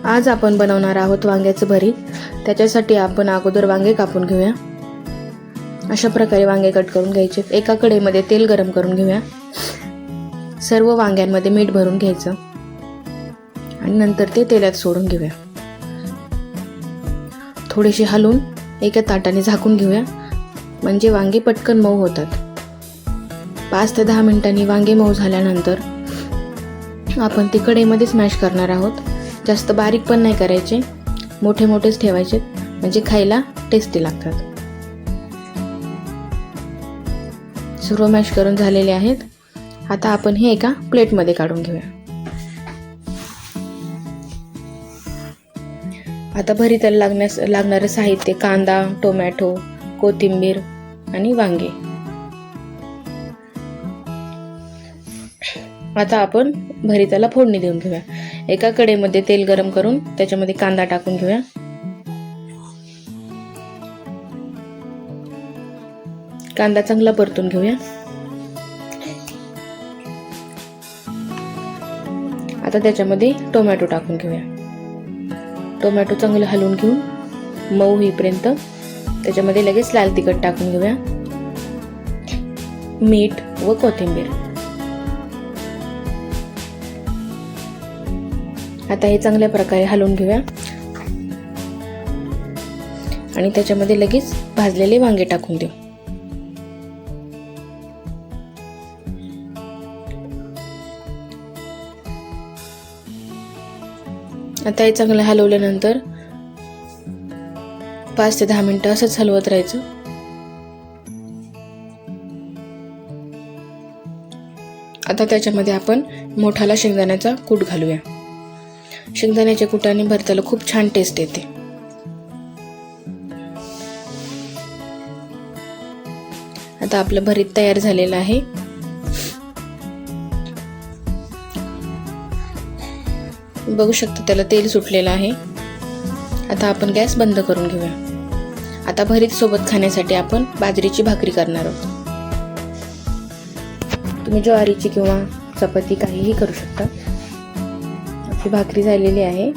आज आपण बनवणार आहोत वांग्याचं भरीत। त्याच्यासाठी आपण अगोदर वांगे कापून घेऊया। अशा प्रकारे वांगे कट करून घ्यायचे। एका कढईमध्ये तेल गरम करून घेऊया। सर्व वांग्यांमध्ये मीठ भरून घ्यायचं आणि नंतर ते तेलात सोडून घेऊया। थोडेसे हलवून एका ताटाने झाकून घेऊया, म्हणजे वांगे पटकन मऊ होतात। 5 ते 10 मिनिटांनी वांगे मऊ झाल्यानंतर आपण ते कढईमध्ये स्मॅश करणार आहोत। जास्त बारीक पण नाही करायचे, मोठे मोठेच ठेवायचे, म्हणजे खायला टेस्टी लागतात। सर्व मॅश करून झालेले आहेत। आता आपण हे एका प्लेटमध्ये काढून घेऊया। आता भरीताला लागणारे साहित्य: कांदा, टोमॅटो, कोथिंबीर आणि वांगे। आता आपण भरीताला फोडणी देऊन घेऊया। एका कढईमध्ये तेल गरम करून त्याच्यामध्ये कांदा टाकून घेऊया। कांदा चांगला परतून घेऊया। आता त्याच्यामध्ये टोमॅटो टाकून घेऊया। टोमॅटो चांगलं हलवून घेऊन मऊ होईपर्यंत त्याच्यामध्ये लगेच लाल तिखट टाकून घेऊया, मीठ व कोथिंबीर। आता हे चांगल्या प्रकारे हलवून घेऊया आणि त्याच्यामध्ये लगेच भाजलेले वांगे टाकून देऊ। आता हे चांगलं हलवल्यानंतर 5 ते 10 मिनिटं असंच हलवत राहायचं। आता त्याच्यामध्ये आपण मोठाला शेंगदाण्याचा कूट घालूया। शेंगदाण्याच्या कुटाने भरताला खूप छान टेस्ट येते। आता आपलं भरीत तयार झालेलं आहे। बघू शकता त्याला तेल सुटलेलं आहे। आता आपण गॅस बंद करून घेऊया। आता भरीत सोबत खाण्यासाठी आपण बाजरीची भाकरी करणार आहोत। तुम्ही ज्वारीची किंवा चपाती काहीही करू शकता। ही भाकरी झालेली आहे।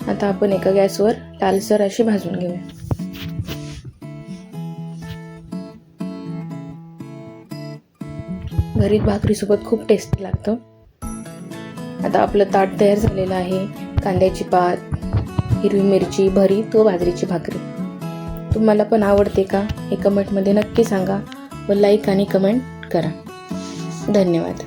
आता आपण एका गॅसवर लालसर अशी भाजून घेऊया। भरीत भाकरी सोबत खूप टेस्टी लागतं। आता आपलं ताट तयार झालेलं आहे। कांद्याची पात, हिरवी मिरची, भरीत व बाजरीची भाकरी। तुम्हाला पण आवडते का हे कमेंटमध्ये नक्की सांगा व लाईक आणि कमेंट करा। धन्यवाद।